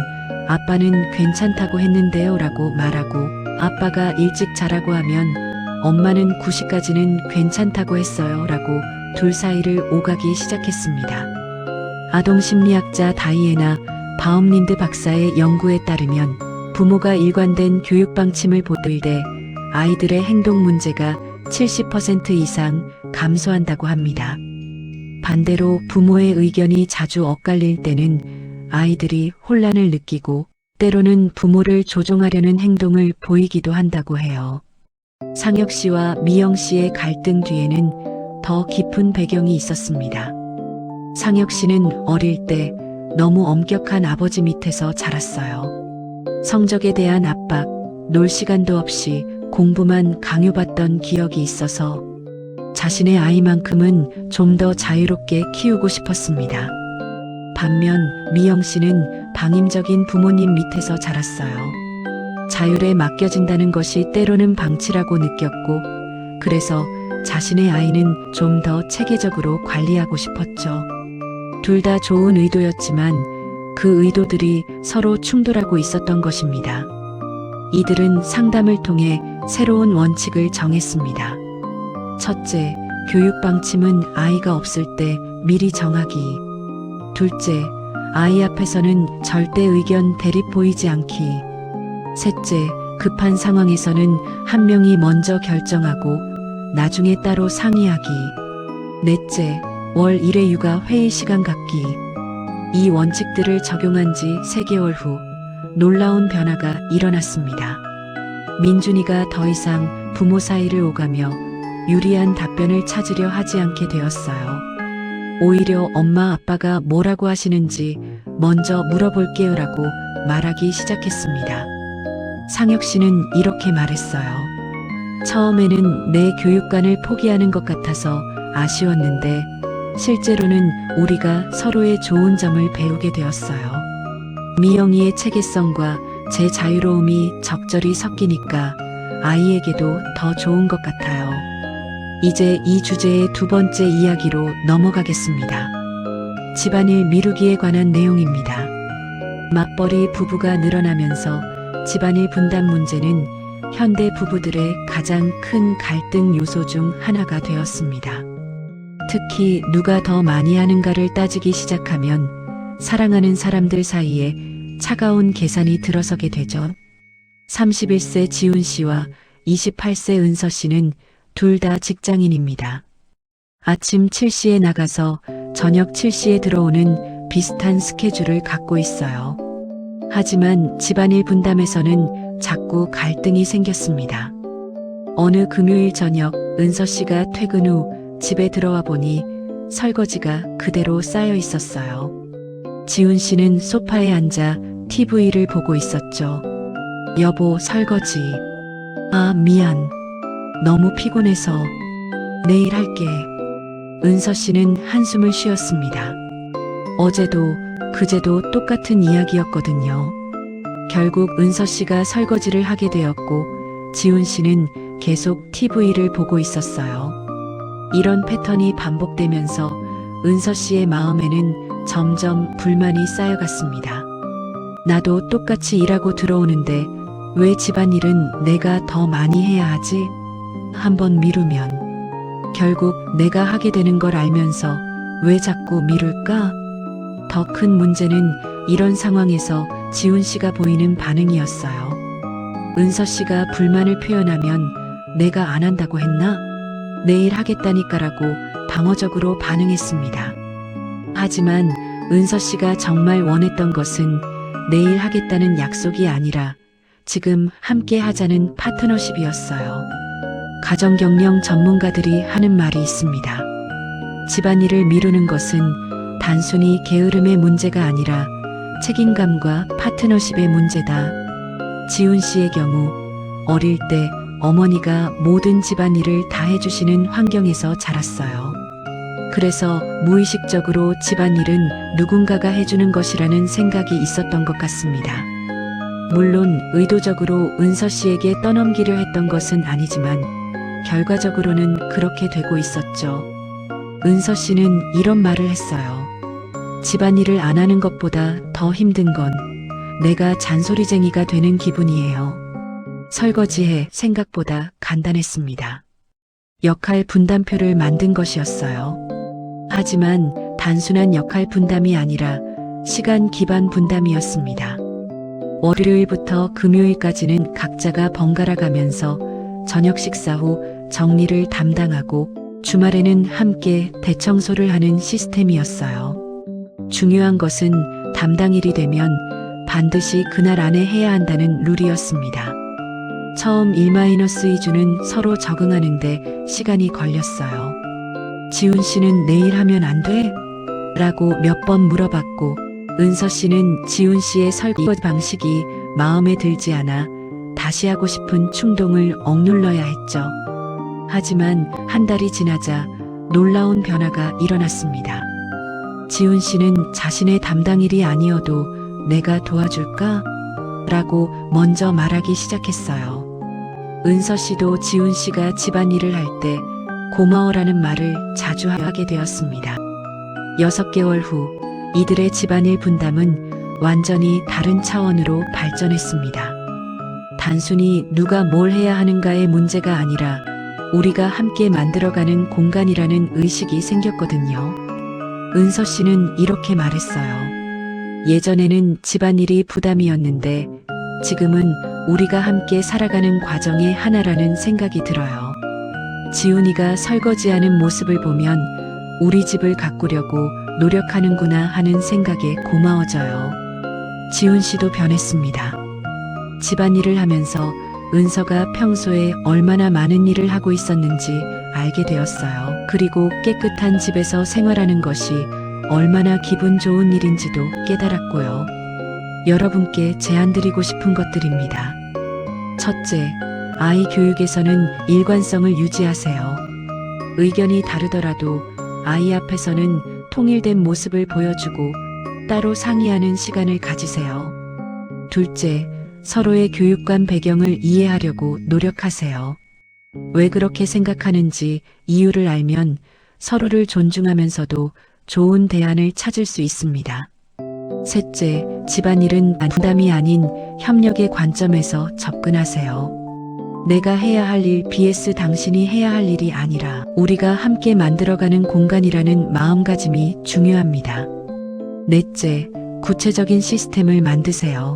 아빠는 괜찮다고 했는데요 라고 말하고, 아빠가 일찍 자라고 하면 엄마는 9시까지는 괜찮다고 했어요 라고 둘 사이를 오가기 시작했습니다. 아동심리학자 다이애나 바움린드 박사의 연구에 따르면 부모가 일관된 교육 방침을 보일 때 아이들의 행동 문제가 70% 이상 감소한다고 합니다. 반대로 부모의 의견이 자주 엇갈릴 때는 아이들이 혼란을 느끼고 때로는 부모를 조종하려는 행동을 보이기도 한다고 해요. 상혁 씨와 미영 씨의 갈등 뒤에는 더 깊은 배경이 있었습니다. 상혁 씨는 어릴 때 너무 엄격한 아버지 밑에서 자랐어요. 성적에 대한 압박, 놀 시간도 없이 공부만 강요받던 기억이 있어서 자신의 아이만큼은 좀 더 자유롭게 키우고 싶었습니다. 반면 미영 씨는 방임적인 부모님 밑에서 자랐어요. 자율에 맡겨진다는 것이 때로는 방치라고 느꼈고, 그래서 자신의 아이는 좀 더 체계적으로 관리하고 싶었죠. 둘 다 좋은 의도였지만 그 의도들이 서로 충돌하고 있었던 것입니다. 이들은 상담을 통해 새로운 원칙을 정했습니다. 첫째, 교육 방침은 아이가 없을 때 미리 정하기. 둘째, 아이 앞에서는 절대 의견 대립 보이지 않기. 셋째, 급한 상황에서는 한 명이 먼저 결정하고 나중에 따로 상의하기. 넷째, 월 1회 육아 회의 시간 갖기. 이 원칙들을 적용한 지 3개월 후 놀라운 변화가 일어났습니다. 민준이가 더 이상 부모 사이를 오가며 유리한 답변을 찾으려 하지 않게 되었어요. 오히려 엄마 아빠가 뭐라고 하시는지 먼저 물어볼게요라고 말하기 시작했습니다. 상혁 씨는 이렇게 말했어요. 처음에는 내 교육관을 포기하는 것 같아서 아쉬웠는데 실제로는 우리가 서로의 좋은 점을 배우게 되었어요. 미영이의 체계성과 제 자유로움이 적절히 섞이니까 아이에게도 더 좋은 것 같아요. 이제 이 주제의 두 번째 이야기로 넘어가겠습니다. 집안일 미루기에 관한 내용입니다. 맞벌이 부부가 늘어나면서 집안일 분담 문제는 현대 부부들의 가장 큰 갈등 요소 중 하나가 되었습니다. 특히 누가 더 많이 하는가를 따지기 시작하면 사랑하는 사람들 사이에 차가운 계산이 들어서게 되죠. 31세 지훈 씨와 28세 은서 씨는 둘 다 직장인입니다. 아침 7시에 나가서 저녁 7시에 들어오는 비슷한 스케줄을 갖고 있어요. 하지만 집안일 분담에서는 자꾸 갈등이 생겼습니다. 어느 금요일 저녁 은서 씨가 퇴근 후 집에 들어와 보니 설거지가 그대로 쌓여 있었어요. 지훈 씨는 소파에 앉아 TV를 보고 있었죠. 여보, 설거지. 아, 미안. 너무 피곤해서 내일 할게. 은서 씨는 한숨을 쉬었습니다. 어제도 그제도 똑같은 이야기였거든요. 결국 은서 씨가 설거지를 하게 되었고 지훈 씨는 계속 TV를 보고 있었어요. 이런 패턴이 반복되면서 은서 씨의 마음에는 점점 불만이 쌓여갔습니다. 나도 똑같이 일하고 들어오는데 왜 집안일은 내가 더 많이 해야 하지? 한번 미루면 결국 내가 하게 되는 걸 알면서 왜 자꾸 미룰까? 더 큰 문제는 이런 상황에서 지훈 씨가 보이는 반응이었어요. 은서 씨가 불만을 표현하면 내가 안 한다고 했나? 내일 하겠다니까라고 방어적으로 반응했습니다. 하지만 은서 씨가 정말 원했던 것은 내일 하겠다는 약속이 아니라 지금 함께 하자는 파트너십이었어요. 가정경영 전문가들이 하는 말이 있습니다. 집안일을 미루는 것은 단순히 게으름의 문제가 아니라 책임감과 파트너십의 문제다. 지훈 씨의 경우 어릴 때 어머니가 모든 집안일을 다 해주시는 환경에서 자랐어요. 그래서 무의식적으로 집안일은 누군가가 해주는 것이라는 생각이 있었던 것 같습니다. 물론 의도적으로 은서 씨에게 떠넘기려 했던 것은 아니지만 결과적으로는 그렇게 되고 있었죠. 은서 씨는 이런 말을 했어요. 집안일을 안 하는 것보다 더 힘든 건 내가 잔소리쟁이가 되는 기분이에요. 설거지해 생각보다 간단했습니다. 역할 분담표를 만든 것이었어요. 하지만 단순한 역할 분담이 아니라 시간 기반 분담이었습니다. 월요일부터 금요일까지는 각자가 번갈아 가면서 저녁 식사 후 정리를 담당하고 주말에는 함께 대청소를 하는 시스템이었어요. 중요한 것은 담당일이 되면 반드시 그날 안에 해야 한다는 룰이었습니다. 처음 1-2주는 서로 적응하는데 시간이 걸렸어요. 지훈 씨는 내일 하면 안 돼? 라고 몇 번 물어봤고 은서 씨는 지훈 씨의 설거지 방식이 마음에 들지 않아 다시 하고 싶은 충동을 억눌러야 했죠. 하지만 한 달이 지나자 놀라운 변화가 일어났습니다. 지훈 씨는 자신의 담당일이 아니어도 내가 도와줄까? 라고 먼저 말하기 시작했어요. 은서 씨도 지훈 씨가 집안일을 할 때 고마워라는 말을 자주 하게 되었습니다. 6개월 후 이들의 집안일 분담은 완전히 다른 차원으로 발전했습니다. 단순히 누가 뭘 해야 하는가의 문제가 아니라 우리가 함께 만들어가는 공간이라는 의식이 생겼거든요. 은서 씨는 이렇게 말했어요. 예전에는 집안일이 부담이었는데 지금은 우리가 함께 살아가는 과정의 하나라는 생각이 들어요. 지훈이가 설거지하는 모습을 보면 우리 집을 가꾸려고 노력하는구나 하는 생각에 고마워져요. 지훈 씨도 변했습니다. 집안일을 하면서 은서가 평소에 얼마나 많은 일을 하고 있었는지 알게 되었어요. 그리고 깨끗한 집에서 생활하는 것이 얼마나 기분 좋은 일인지도 깨달았고요. 여러분께 제안드리고 싶은 것들입니다. 첫째, 아이 교육에서는 일관성을 유지하세요. 의견이 다르더라도 아이 앞에서는 통일된 모습을 보여주고 따로 상의하는 시간을 가지세요. 둘째, 서로의 교육관 배경을 이해하려고 노력하세요. 왜 그렇게 생각하는지 이유를 알면 서로를 존중하면서도 좋은 대안을 찾을 수 있습니다. 셋째, 집안일은 부담이 아닌 협력의 관점에서 접근하세요. 내가 해야 할 일 vs 당신이 해야 할 일이 아니라 우리가 함께 만들어가는 공간이라는 마음가짐이 중요합니다. 넷째, 구체적인 시스템을 만드세요.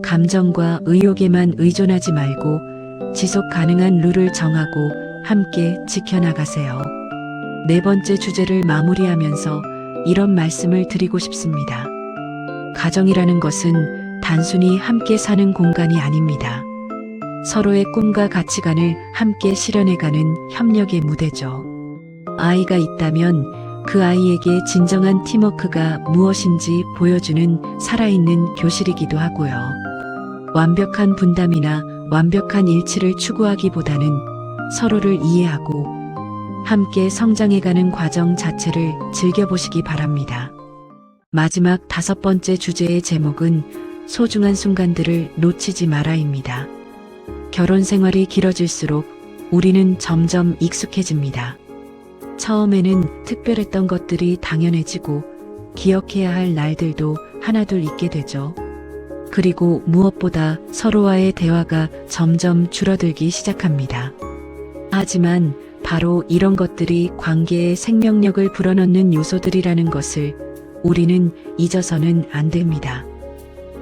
감정과 의욕에만 의존하지 말고 지속 가능한 룰을 정하고 함께 지켜나가세요. 네 번째 주제를 마무리하면서 이런 말씀을 드리고 싶습니다. 가정이라는 것은 단순히 함께 사는 공간이 아닙니다. 서로의 꿈과 가치관을 함께 실현해가는 협력의 무대죠. 아이가 있다면 그 아이에게 진정한 팀워크가 무엇인지 보여주는 살아있는 교실이기도 하고요. 완벽한 분담이나 완벽한 일치를 추구하기보다는 서로를 이해하고 함께 성장해가는 과정 자체를 즐겨보시기 바랍니다. 마지막 5번째 주제의 제목은 소중한 순간들을 놓치지 마라입니다. 결혼 생활이 길어질수록 우리는 점점 익숙해집니다. 처음에는 특별했던 것들이 당연해지고 기억해야 할 날들도 하나둘 있게 되죠. 그리고 무엇보다 서로와의 대화가 점점 줄어들기 시작합니다. 하지만 바로 이런 것들이 관계의 생명력을 불어넣는 요소들이라는 것을 우리는 잊어서는 안 됩니다.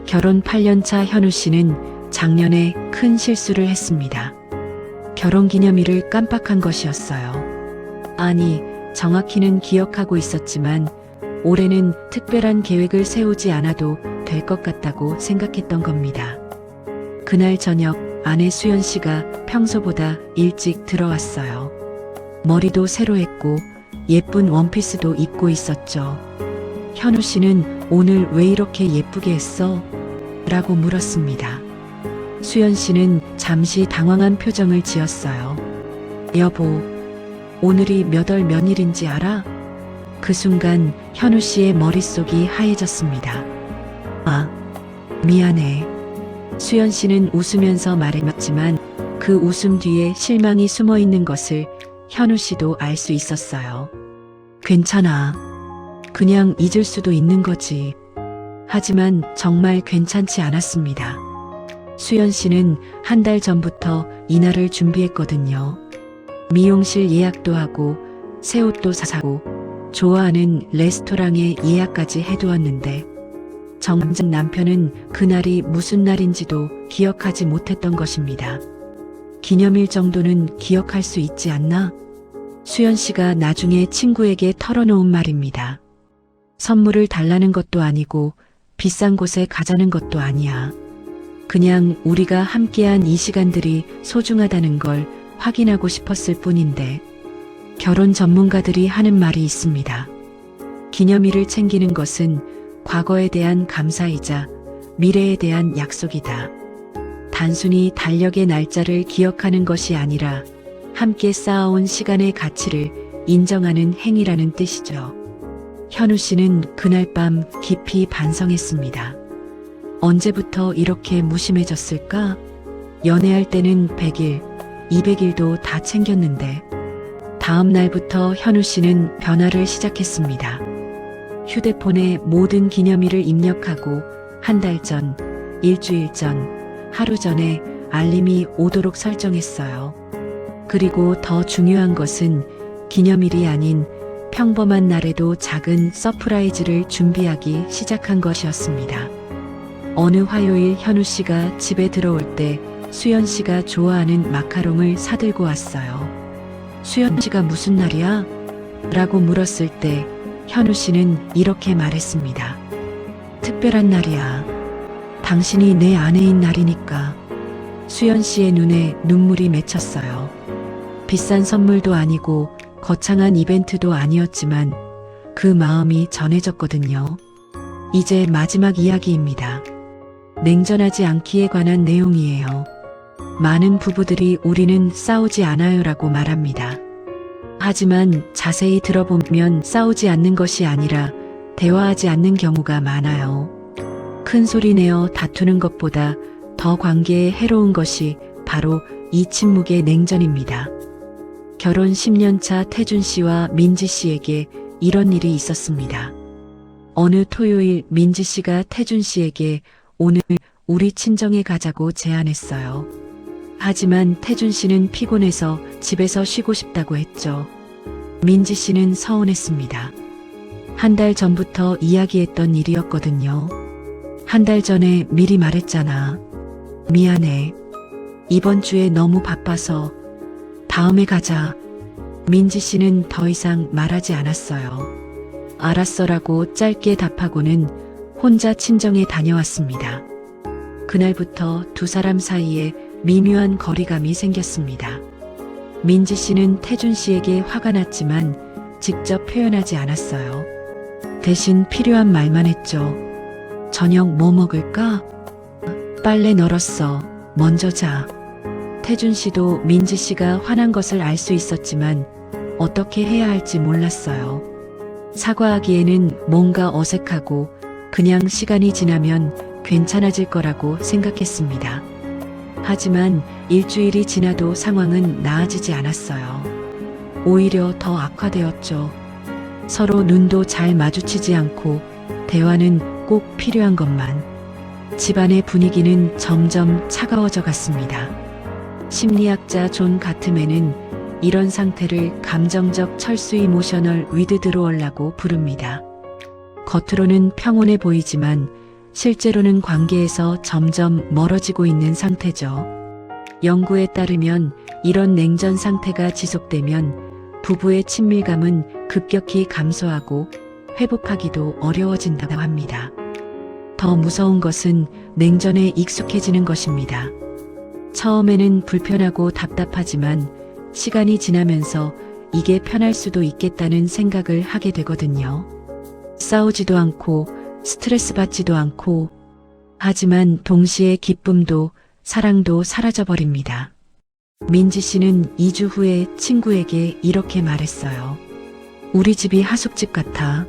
결혼 8년차 현우 씨는 작년에 큰 실수를 했습니다. 결혼기념일을 깜빡한 것이었어요. 아니, 정확히는 기억하고 있었지만 올해는 특별한 계획을 세우지 않아도 될 것 같다고 생각했던 겁니다. 그날 저녁 아내 수연 씨가 평소보다 일찍 들어왔어요. 머리도 새로 했고 예쁜 원피스도 입고 있었죠. 현우 씨는 오늘 왜 이렇게 예쁘게 했어? 라고 물었습니다. 수연 씨는 잠시 당황한 표정을 지었어요. 여보, 오늘이 몇 월 몇일인지 알아? 그 순간 현우 씨의 머릿속이 하얘졌습니다. 아, 미안해. 수연 씨는 웃으면서 말했지만 그 웃음 뒤에 실망이 숨어 있는 것을 현우 씨도 알 수 있었어요. 괜찮아. 그냥 잊을 수도 있는 거지. 하지만 정말 괜찮지 않았습니다. 수연 씨는 한 달 전부터 이날을 준비했거든요. 미용실 예약도 하고 새 옷도 사고 좋아하는 레스토랑에 예약까지 해두었는데 정작 남편은 그날이 무슨 날인지도 기억하지 못했던 것입니다. 기념일 정도는 기억할 수 있지 않나? 수연 씨가 나중에 친구에게 털어놓은 말입니다. 선물을 달라는 것도 아니고 비싼 곳에 가자는 것도 아니야. 그냥 우리가 함께한 이 시간들이 소중하다는 걸 확인하고 싶었을 뿐인데 결혼 전문가들이 하는 말이 있습니다. 기념일을 챙기는 것은 과거에 대한 감사이자 미래에 대한 약속이다. 단순히 달력의 날짜를 기억하는 것이 아니라 함께 쌓아온 시간의 가치를 인정하는 행위라는 뜻이죠. 현우 씨는 그날 밤 깊이 반성했습니다. 언제부터 이렇게 무심해졌을까? 연애할 때는 100일, 200일도 다 챙겼는데 다음 날부터 현우 씨는 변화를 시작했습니다. 휴대폰에 모든 기념일을 입력하고 한 달 전, 일주일 전, 하루 전에 알림이 오도록 설정했어요. 그리고 더 중요한 것은 기념일이 아닌 평범한 날에도 작은 서프라이즈를 준비하기 시작한 것이었습니다. 어느 화요일 현우 씨가 집에 들어올 때 수연 씨가 좋아하는 마카롱을 사들고 왔어요. 수연 씨가 무슨 날이야? 라고 물었을 때 현우 씨는 이렇게 말했습니다. 특별한 날이야. 당신이 내 아내인 날이니까. 수연 씨의 눈에 눈물이 맺혔어요. 비싼 선물도 아니고 거창한 이벤트도 아니었지만 그 마음이 전해졌거든요. 이제 마지막 이야기입니다. 냉전하지 않기에 관한 내용이에요. 많은 부부들이 우리는 싸우지 않아요라고 말합니다. 하지만 자세히 들어보면 싸우지 않는 것이 아니라 대화하지 않는 경우가 많아요. 큰 소리 내어 다투는 것보다 더 관계에 해로운 것이 바로 이 침묵의 냉전입니다. 결혼 10년차 태준 씨와 민지 씨에게 이런 일이 있었습니다. 어느 토요일 민지 씨가 태준 씨에게 오늘 우리 친정에 가자고 제안했어요. 하지만 태준 씨는 피곤해서 집에서 쉬고 싶다고 했죠. 민지 씨는 서운했습니다. 한 달 전부터 이야기했던 일이었거든요. 한 달 전에 미리 말했잖아. 미안해. 이번 주에 너무 바빠서 다음에 가자. 민지 씨는 더 이상 말하지 않았어요. 알았어라고 짧게 답하고는 혼자 친정에 다녀왔습니다. 그날부터 두 사람 사이에 미묘한 거리감이 생겼습니다. 민지 씨는 태준 씨에게 화가 났지만 직접 표현하지 않았어요. 대신 필요한 말만 했죠. 저녁 뭐 먹을까? 빨래 널었어. 먼저 자. 태준 씨도 민지 씨가 화난 것을 알 수 있었지만 어떻게 해야 할지 몰랐어요. 사과하기에는 뭔가 어색하고 그냥 시간이 지나면 괜찮아질 거라고 생각했습니다. 하지만 일주일이 지나도 상황은 나아지지 않았어요. 오히려 더 악화되었죠. 서로 눈도 잘 마주치지 않고 대화는 꼭 필요한 것만. 집안의 분위기는 점점 차가워져 갔습니다. 심리학자 존 가트맨은 이런 상태를 감정적 철수 이모셔널 위드드로얼라고 부릅니다. 겉으로는 평온해 보이지만 실제로는 관계에서 점점 멀어지고 있는 상태죠. 연구에 따르면 이런 냉전 상태가 지속되면 부부의 친밀감은 급격히 감소하고 회복하기도 어려워진다고 합니다. 더 무서운 것은 냉전에 익숙해지는 것입니다. 처음에는 불편하고 답답하지만 시간이 지나면서 이게 편할 수도 있겠다는 생각을 하게 되거든요. 싸우지도 않고 스트레스 받지도 않고, 하지만 동시에 기쁨도 사랑도 사라져버립니다. 민지 씨는 2주 후에 친구에게 이렇게 말했어요. 우리 집이 하숙집 같아.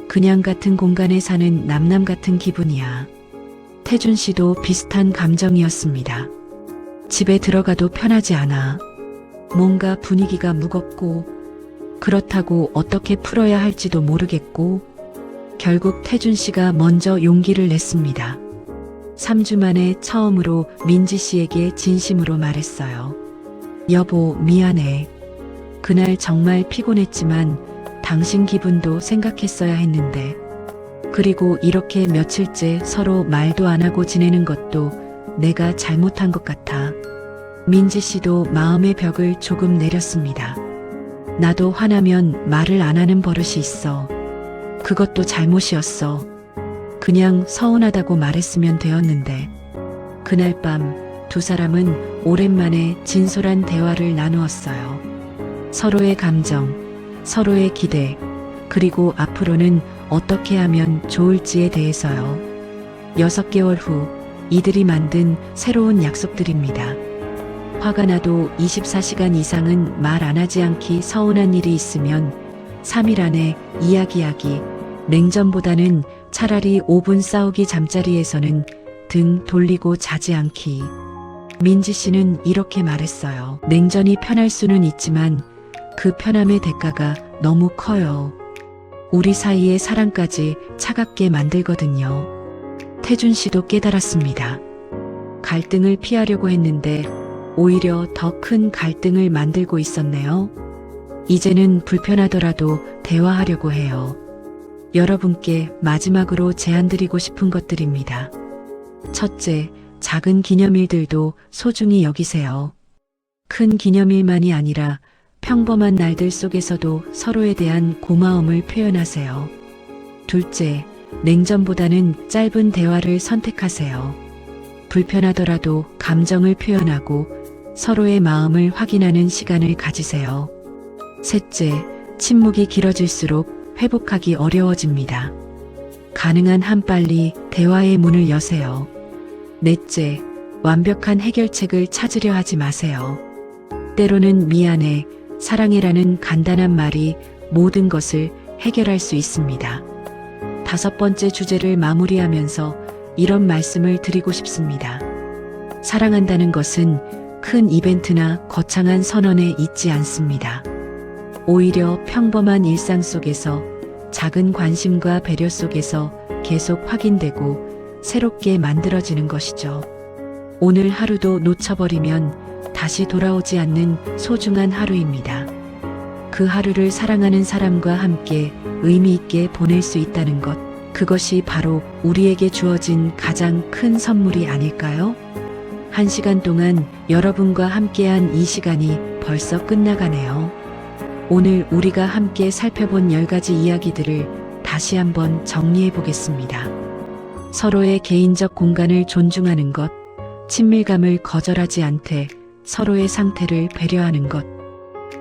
그냥 같은 공간에 사는 남남 같은 기분이야. 태준 씨도 비슷한 감정이었습니다. 집에 들어가도 편하지 않아. 뭔가 분위기가 무겁고, 그렇다고 어떻게 풀어야 할지도 모르겠고, 결국 태준 씨가 먼저 용기를 냈습니다. 3주 만에 처음으로 민지 씨에게 진심으로 말했어요. 여보, 미안해. 그날 정말 피곤했지만 당신 기분도 생각했어야 했는데. 그리고 이렇게 며칠째 서로 말도 안 하고 지내는 것도 내가 잘못한 것 같아. 민지 씨도 마음의 벽을 조금 내렸습니다. 나도 화나면 말을 안 하는 버릇이 있어. 그것도 잘못이었어. 그냥 서운하다고 말했으면 되었는데. 그날 밤 두 사람은 오랜만에 진솔한 대화를 나누었어요. 서로의 감정, 서로의 기대, 그리고 앞으로는 어떻게 하면 좋을지에 대해서요. 6개월 후 이들이 만든 새로운 약속들입니다. 화가 나도 24시간 이상은 말 안 하지 않기, 서운한 일이 있으면 3일 안에 이야기하기, 냉전보다는 차라리 5분 싸우기, 잠자리에서는 등 돌리고 자지 않기. 민지 씨는 이렇게 말했어요. 냉전이 편할 수는 있지만 그 편함의 대가가 너무 커요. 우리 사이의 사랑까지 차갑게 만들거든요. 태준 씨도 깨달았습니다. 갈등을 피하려고 했는데 오히려 더 큰 갈등을 만들고 있었네요. 이제는 불편하더라도 대화하려고 해요. 여러분께 마지막으로 제안드리고 싶은 것들입니다. 첫째, 작은 기념일들도 소중히 여기세요. 큰 기념일만이 아니라 평범한 날들 속에서도 서로에 대한 고마움을 표현하세요. 둘째, 냉전보다는 짧은 대화를 선택하세요. 불편하더라도 감정을 표현하고 서로의 마음을 확인하는 시간을 가지세요. 셋째, 침묵이 길어질수록 회복하기 어려워집니다. 가능한 한 빨리 대화의 문을 여세요. 넷째, 완벽한 해결책을 찾으려 하지 마세요. 때로는 미안해, 사랑해라는 간단한 말이 모든 것을 해결할 수 있습니다. 5번째 주제를 마무리하면서 이런 말씀을 드리고 싶습니다. 사랑한다는 것은 큰 이벤트나 거창한 선언에 있지 않습니다. 오히려 평범한 일상 속에서 작은 관심과 배려 속에서 계속 확인되고 새롭게 만들어지는 것이죠. 오늘 하루도 놓쳐버리면 다시 돌아오지 않는 소중한 하루입니다. 그 하루를 사랑하는 사람과 함께 의미 있게 보낼 수 있다는 것, 그것이 바로 우리에게 주어진 가장 큰 선물이 아닐까요? 1시간 동안 여러분과 함께한 이 시간이 벌써 끝나가네요. 오늘 우리가 함께 살펴본 10가지 이야기들을 다시 한번 정리해 보겠습니다. 서로의 개인적 공간을 존중하는 것, 친밀감을 거절하지 않되 서로의 상태를 배려하는 것,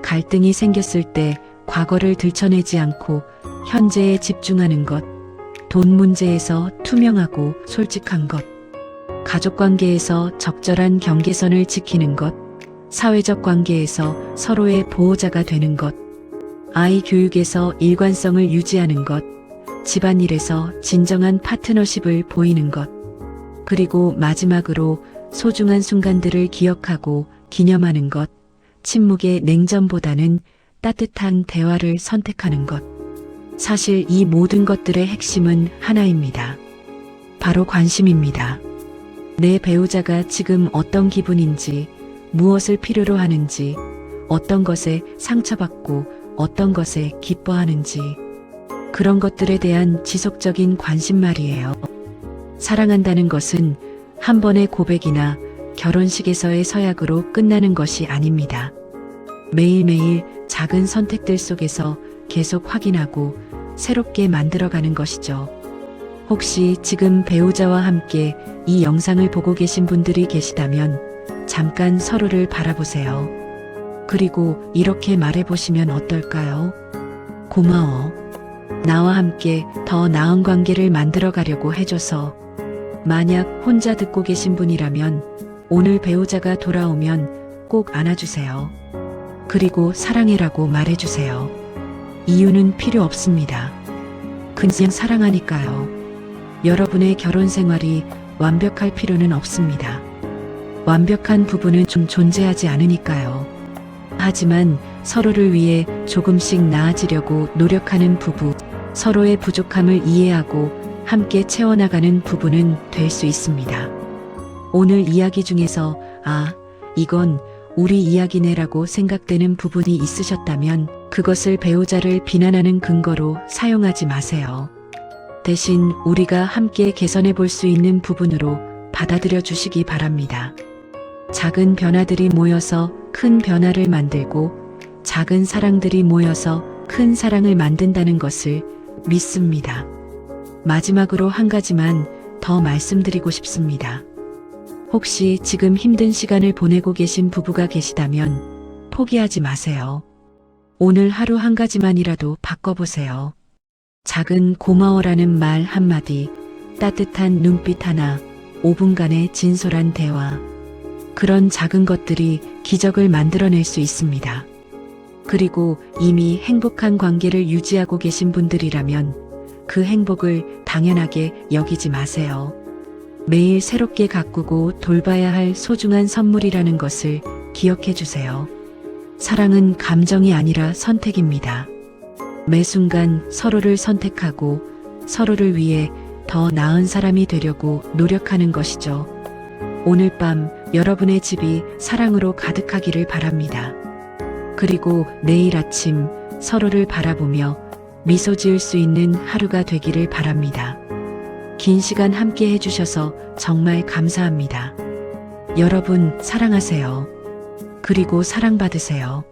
갈등이 생겼을 때 과거를 들춰내지 않고 현재에 집중하는 것, 돈 문제에서 투명하고 솔직한 것, 가족 관계에서 적절한 경계선을 지키는 것, 사회적 관계에서 서로의 보호자가 되는 것, 아이 교육에서 일관성을 유지하는 것, 집안일에서 진정한 파트너십을 보이는 것, 그리고 마지막으로 소중한 순간들을 기억하고 기념하는 것, 침묵의 냉전보다는 따뜻한 대화를 선택하는 것. 사실 이 모든 것들의 핵심은 하나입니다. 바로 관심입니다. 내 배우자가 지금 어떤 기분인지, 무엇을 필요로 하는지, 어떤 것에 상처받고 어떤 것에 기뻐하는지, 그런 것들에 대한 지속적인 관심 말이에요. 사랑한다는 것은 한 번의 고백이나 결혼식에서의 서약으로 끝나는 것이 아닙니다. 매일매일 작은 선택들 속에서 계속 확인하고 새롭게 만들어가는 것이죠. 혹시 지금 배우자와 함께 이 영상을 보고 계신 분들이 계시다면 잠깐 서로를 바라보세요. 그리고 이렇게 말해보시면 어떨까요? 고마워. 나와 함께 더 나은 관계를 만들어 가려고 해줘서. 만약 혼자 듣고 계신 분이라면 오늘 배우자가 돌아오면 꼭 안아주세요. 그리고 사랑해라고 말해주세요. 이유는 필요 없습니다. 그냥 사랑하니까요. 여러분의 결혼 생활이 완벽할 필요는 없습니다. 완벽한 부부는 좀 존재하지 않으니까요. 하지만 서로를 위해 조금씩 나아지려고 노력하는 부부, 서로의 부족함을 이해하고 함께 채워나가는 부부는 될 수 있습니다. 오늘 이야기 중에서 이건 우리 이야기네라고 생각되는 부분이 있으셨다면 그것을 배우자를 비난하는 근거로 사용하지 마세요. 대신 우리가 함께 개선해 볼 수 있는 부분으로 받아들여 주시기 바랍니다. 작은 변화들이 모여서 큰 변화를 만들고 작은 사랑들이 모여서 큰 사랑을 만든다는 것을 믿습니다. 마지막으로 한 가지만 더 말씀드리고 싶습니다. 혹시 지금 힘든 시간을 보내고 계신 부부가 계시다면 포기하지 마세요. 오늘 하루 한 가지만이라도 바꿔보세요. 작은 고마워라는 말 한마디, 따뜻한 눈빛 하나, 5분간의 진솔한 대화. 그런 작은 것들이 기적을 만들어낼 수 있습니다. 그리고 이미 행복한 관계를 유지하고 계신 분들이라면 그 행복을 당연하게 여기지 마세요. 매일 새롭게 가꾸고 돌봐야 할 소중한 선물이라는 것을 기억해 주세요. 사랑은 감정이 아니라 선택입니다. 매 순간 서로를 선택하고 서로를 위해 더 나은 사람이 되려고 노력하는 것이죠. 오늘 밤 여러분의 집이 사랑으로 가득하기를 바랍니다. 그리고 내일 아침 서로를 바라보며 미소 지을 수 있는 하루가 되기를 바랍니다. 긴 시간 함께 해주셔서 정말 감사합니다. 여러분 사랑하세요. 그리고 사랑받으세요.